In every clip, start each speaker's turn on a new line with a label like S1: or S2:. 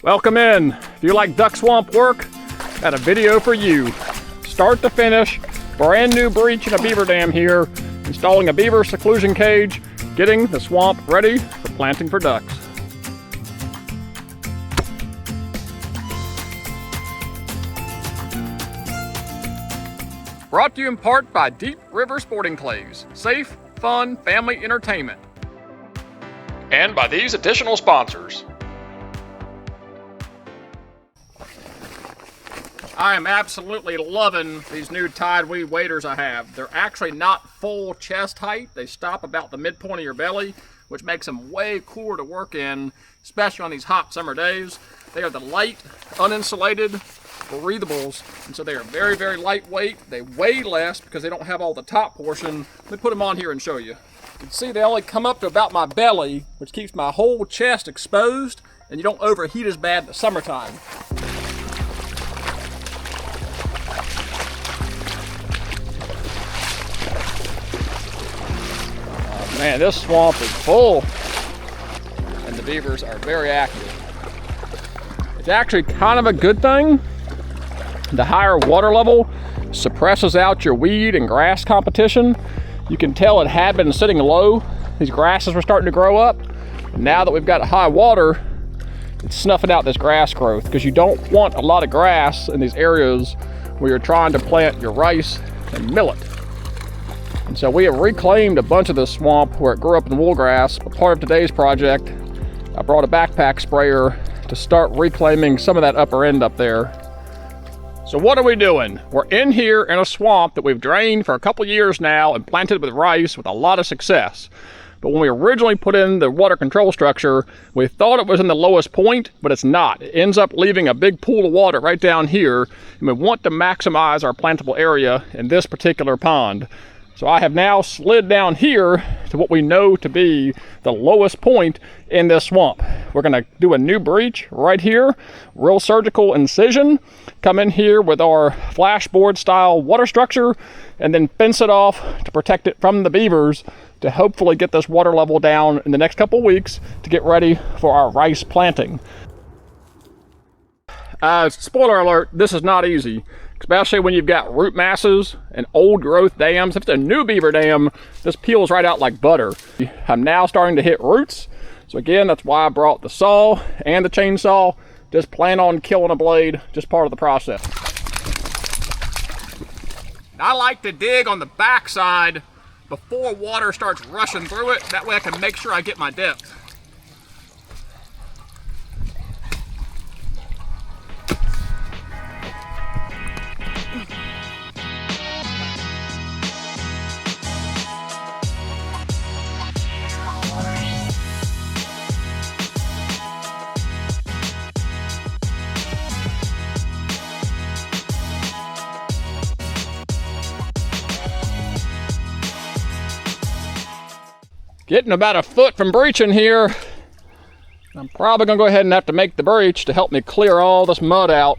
S1: Welcome in. If you like duck swamp work, got a video for you. Start to finish, brand new breach in a beaver dam here, installing a beaver seclusion cage, getting the swamp ready for planting for ducks. Brought to you in part by Deep River Sporting Clays, safe, fun, family entertainment. And by these additional sponsors. I am absolutely loving these new TideWe waders I have. They're actually not full chest height. They stop about the midpoint of your belly, which makes them way cooler to work in, especially on these hot summer days. They are the light, uninsulated breathables, and so they are very, very lightweight. They weigh less because they don't have all the top portion. Let me put them on here and show you. You can see they only come up to about my belly, which keeps my whole chest exposed, and you don't overheat as bad in the summertime. Man, this swamp is full, and the beavers are very active. It's actually kind of a good thing. The higher water level suppresses out your weed and grass competition. You can tell it had been sitting low. These grasses were starting to grow up. Now that we've got high water, it's snuffing out this grass growth because you don't want a lot of grass in these areas where you're trying to plant your rice and millet. And so we have reclaimed a bunch of this swamp where it grew up in woolgrass. But part of today's project, I brought a backpack sprayer to start reclaiming some of that upper end up there. So what are we doing? We're in here in a swamp that we've drained for a couple years now and planted with rice with a lot of success. But when we originally put in the water control structure, we thought it was in the lowest point, but it's not. It ends up leaving a big pool of water right down here, and we want to maximize our plantable area in this particular pond. So I have now slid down here to what we know to be the lowest point in this swamp. We're gonna do a new breach right here, real surgical incision, come in here with our flashboard style water structure, and then fence it off to protect it from the beavers to hopefully get this water level down in the next couple weeks to get ready for our rice planting. Spoiler alert, this is not easy. Especially when you've got root masses and old growth dams. If it's a new beaver dam, this peels right out like butter. I'm now starting to hit roots. So again, that's why I brought the saw and the chainsaw. Just plan on killing a blade, just part of the process. I like to dig on the backside before water starts rushing through it. That way I can make sure I get my depth. Getting about a foot from breaching here. I'm probably gonna go ahead and have to make the breach to help me clear all this mud out.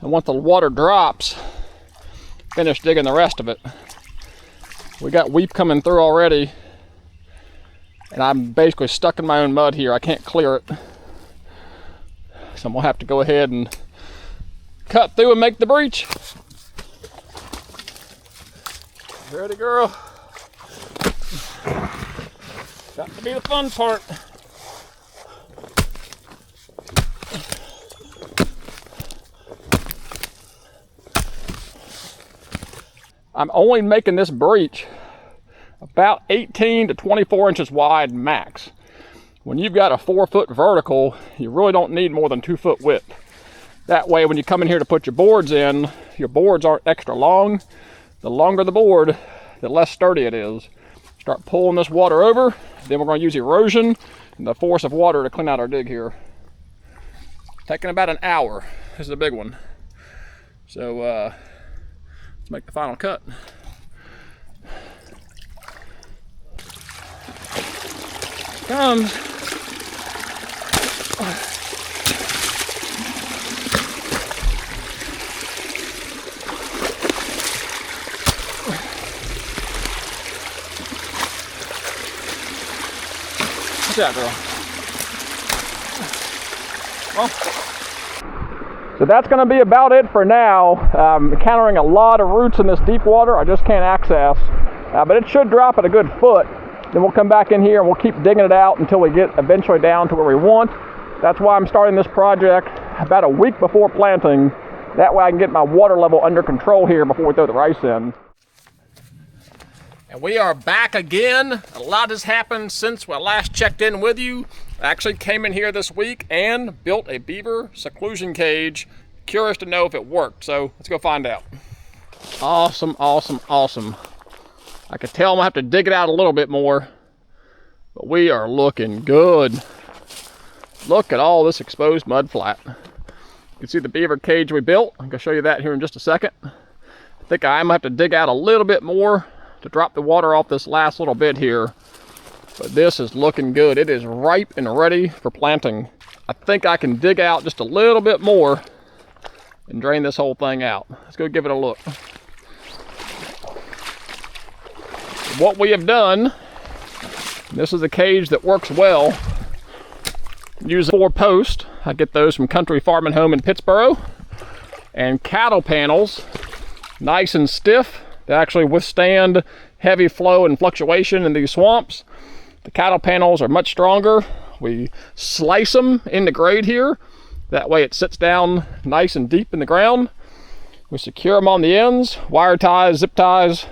S1: And once the water drops, finish digging the rest of it. We got weep coming through already, and I'm basically stuck in my own mud here. I can't clear it. So I'm gonna have to go ahead and cut through and make the breach. Ready, girl? Got to be the fun part. I'm only making this breach about 18 to 24 inches wide max. When you've got a 4-foot vertical, you really don't need more than 2-foot width. That way, when you come in here to put your boards in, your boards aren't extra long. The longer the board, the less sturdy it is. Start pulling this water over, then we're going to use erosion and the force of water to clean out our dig here. Taking about an hour. This is a big one. So let's make the final cut. Comes. Good job, girl. Well, so that's going to be about it for now. Encountering a lot of roots in this deep water I just can't access, but it should drop at a good foot. Then we'll come back in here and we'll keep digging it out until we get eventually down to where we want. That's why I'm starting this project about a week before planting. That way I can get my water level under control here before we throw the rice in. And we are back again. A lot has happened since I last checked in with you. I actually came in here this week and built a beaver seclusion cage. Curious to know if it worked, so let's go find out. Awesome, awesome, awesome. I could tell I'm gonna have to dig it out a little bit more, but we are looking good. Look at all this exposed mud flat. You can see the beaver cage we built. I'm gonna show you that here in just a second. I think I'm gonna have to dig out a little bit more to drop the water off this last little bit here. But this is looking good. It is ripe and ready for planting. I think I can dig out just a little bit more and drain this whole thing out. Let's go give it a look. What we have done, this is a cage that works well. Use 4 posts. I get those from Country Farm and Home in Pittsboro. And cattle panels, nice and stiff. They actually withstand heavy flow and fluctuation in these swamps. The cattle panels are much stronger. We slice them into grade here. That way it sits down nice and deep in the ground. We secure them on the ends, wire ties, zip ties,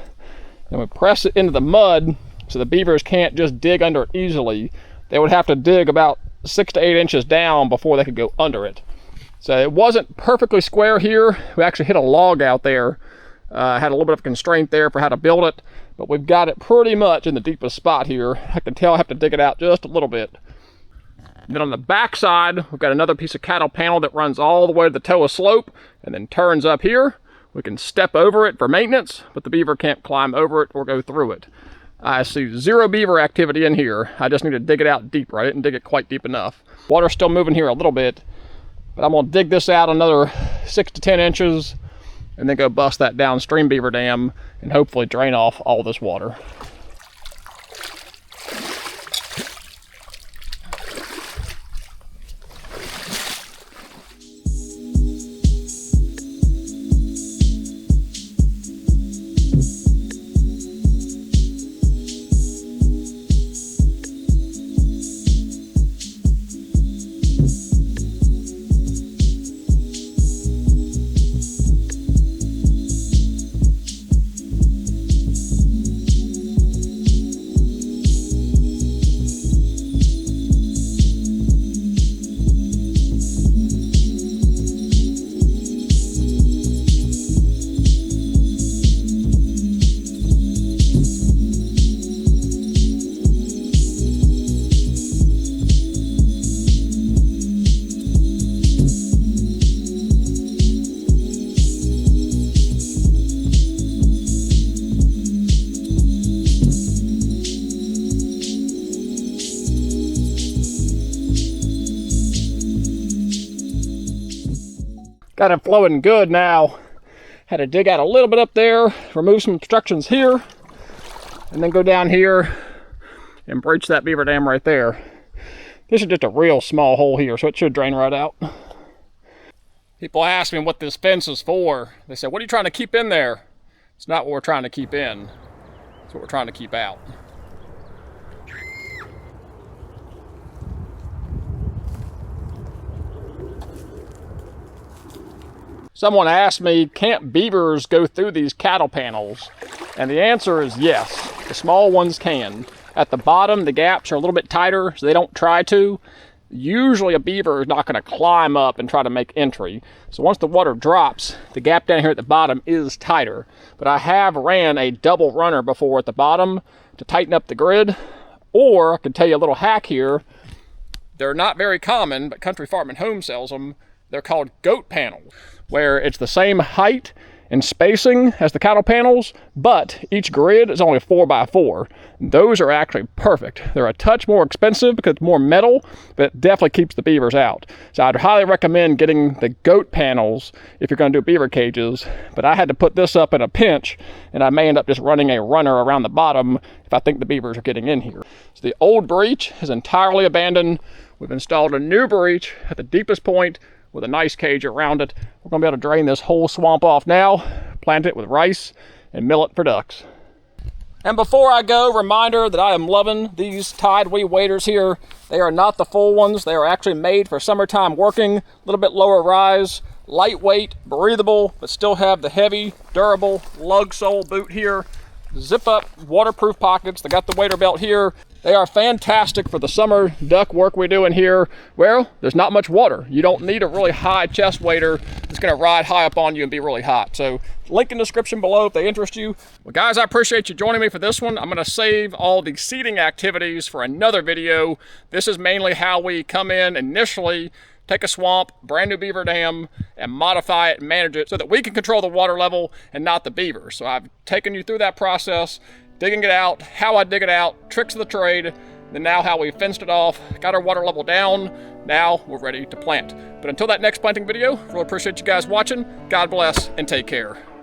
S1: and we press it into the mud so the beavers can't just dig under it easily. They would have to dig about 6 to 8 inches down before they could go under it. So it wasn't perfectly square here. We actually hit a log out there. Had a little bit of constraint there for how to build it, but we've got it pretty much in the deepest spot here. I can tell I have to dig it out just a little bit. And then on the back side, we've got another piece of cattle panel that runs all the way to the toe of slope and then turns up here. We can step over it for maintenance, but the beaver can't climb over it or go through it. I see 0 beaver activity in here. I just need to dig it out deeper. I didn't dig it quite deep enough. Water's still moving here a little bit, but I'm gonna dig this out another 6 to 10 inches and then go bust that downstream beaver dam and hopefully drain off all this water. Got it flowing good now. Had to dig out a little bit up there, remove some obstructions here, and then go down here and breach that beaver dam right there. This is just a real small hole here, so it should drain right out. People ask me what this fence is for. They say, what are you trying to keep in there? It's not what we're trying to keep in. It's what we're trying to keep out. Someone asked me, can't beavers go through these cattle panels? And the answer is yes, the small ones can. At the bottom, the gaps are a little bit tighter, so they don't try to. Usually a beaver is not going to climb up and try to make entry. So once the water drops, the gap down here at the bottom is tighter. But I have ran a double runner before at the bottom to tighten up the grid. Or I can tell you a little hack here. They're not very common, but Country Farm and Home sells them. They're called goat panels, where it's the same height and spacing as the cattle panels, but each grid is only 4x4. Those are actually perfect. They're a touch more expensive because it's more metal, but it definitely keeps the beavers out. So I'd highly recommend getting the goat panels if you're going to do beaver cages, but I had to put this up in a pinch, and I may end up just running a runner around the bottom if I think the beavers are getting in here. So the old breach is entirely abandoned. We've installed a new breech at the deepest point with a nice cage around it. We're going to be able to drain this whole swamp off now, plant it with rice and millet for ducks. And before I go, reminder that I am loving these TideWe waders here. They are not the full ones. They are actually made for summertime working, a little bit lower rise, lightweight, breathable, but still have the heavy, durable lug sole boot here. Zip up waterproof pockets. They got the wader belt here. They are fantastic for the summer duck work we do in here. Well, there's not much water. You don't need a really high chest wader that's gonna ride high up on you and be really hot. So link in the description below if they interest you. Well guys, I appreciate you joining me for this one. I'm gonna save all the seeding activities for another video. This is mainly how we come in initially, take a swamp, brand new beaver dam, and modify it and manage it so that we can control the water level and not the beaver. So I've taken you through that process, digging it out, how I dig it out, tricks of the trade, then now how we fenced it off, got our water level down, now we're ready to plant. But until that next planting video, really appreciate you guys watching. God bless and take care.